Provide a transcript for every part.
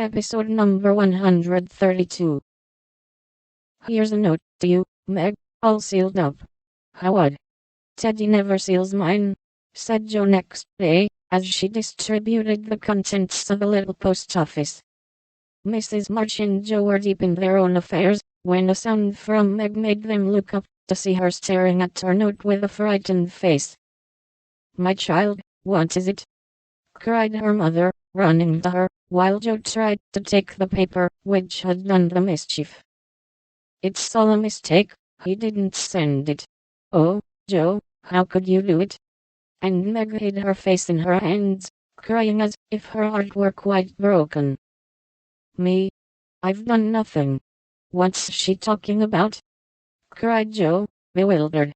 Episode number 132. Here's a note to you, Meg, all sealed up. How odd. Teddy never seals mine, said Jo next day, as she distributed the contents of the little post office. Mrs. March and Jo were deep in their own affairs, when a sound from Meg made them look up, to see her staring at her note with a frightened face. "My child, what is it?" cried her mother, running to her, while Jo tried to take the paper, which had done the mischief. "It's all a mistake, he didn't send it." "Oh, Jo, how could you do it?" And Meg hid her face in her hands, crying as if her heart were quite broken. "Me? I've done nothing. What's she talking about?" cried Jo, bewildered.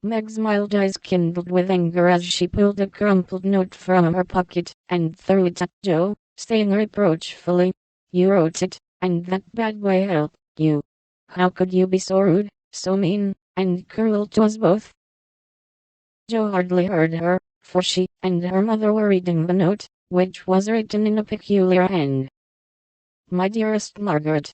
Meg's mild eyes kindled with anger as she pulled a crumpled note from her pocket and threw it at Jo, saying reproachfully, "You wrote it, and that bad boy helped you. How could you be so rude, so mean, and cruel to us both?" Jo hardly heard her, for she and her mother were reading the note, which was written in a peculiar hand. "My dearest Margaret,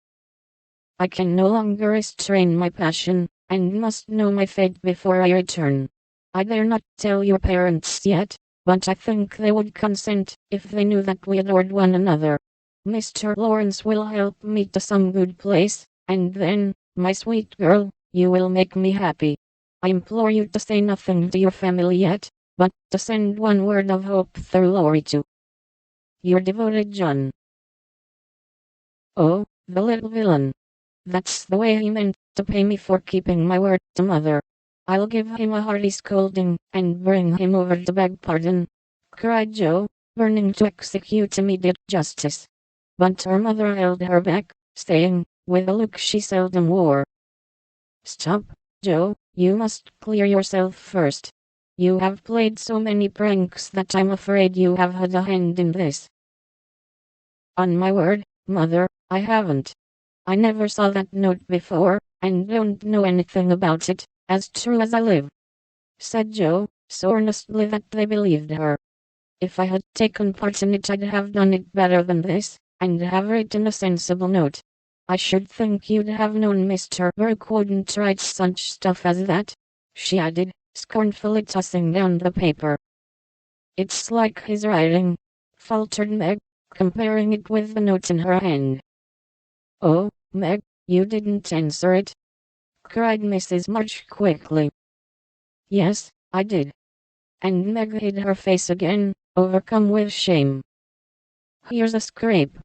I can no longer restrain my passion, and must know my fate before I return. I dare not tell your parents yet, but I think they would consent if they knew that we adored one another. Mr. Lawrence will help me to some good place, and then, my sweet girl, you will make me happy. I implore you to say nothing to your family yet, but to send one word of hope through Laurie to your devoted John." Oh, the little villain. That's the way he meant to pay me for keeping my word to mother. "I'll give him a hearty scolding, and bring him over to beg pardon," cried Jo, burning to execute immediate justice. But her mother held her back, saying, with a look she seldom wore, "Stop, Jo, you must clear yourself first. You have played so many pranks that I'm afraid you have had a hand in this." "On my word, mother, I haven't. I never saw that note before, and don't know anything about it, as true as I live," said Jo, so earnestly that they believed her. "If I had taken part in it I'd have done it better than this, and have written a sensible note. I should think you'd have known Mr. Burke wouldn't write such stuff as that," she added, scornfully tossing down the paper. "It's like his writing," faltered Meg, comparing it with the note in her hand. "Oh, Meg, you didn't answer it," cried Mrs. March quickly. "Yes, I did." And Meg hid her face again, overcome with shame. "Here's a scrape.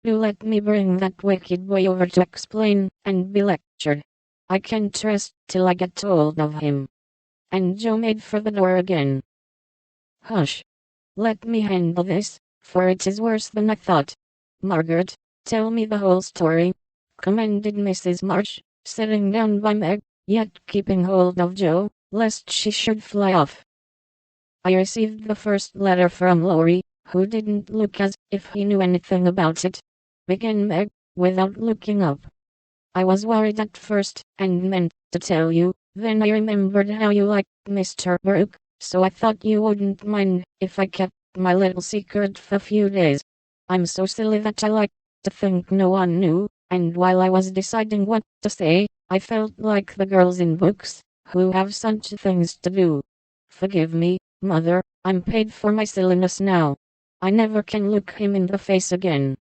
Do let me bring that wicked boy over to explain, and be lectured. I can't rest till I get hold of him." And Jo made for the door again. "Hush. Let me handle this, for it is worse than I thought. Margaret, tell me the whole story," commanded Mrs. March, sitting down by Meg, yet keeping hold of Jo, lest she should fly off. "I received the first letter from Laurie, who didn't look as if he knew anything about it," began Meg, without looking up. "I was worried at first, and meant to tell you, then I remembered how you liked Mr. Burke, so I thought you wouldn't mind if I kept my little secret for a few days. I'm so silly that I like to think no one knew, and while I was deciding what to say, I felt like the girls in books, who have such things to do. Forgive me, mother, I'm paid for my silliness now. I never can look him in the face again."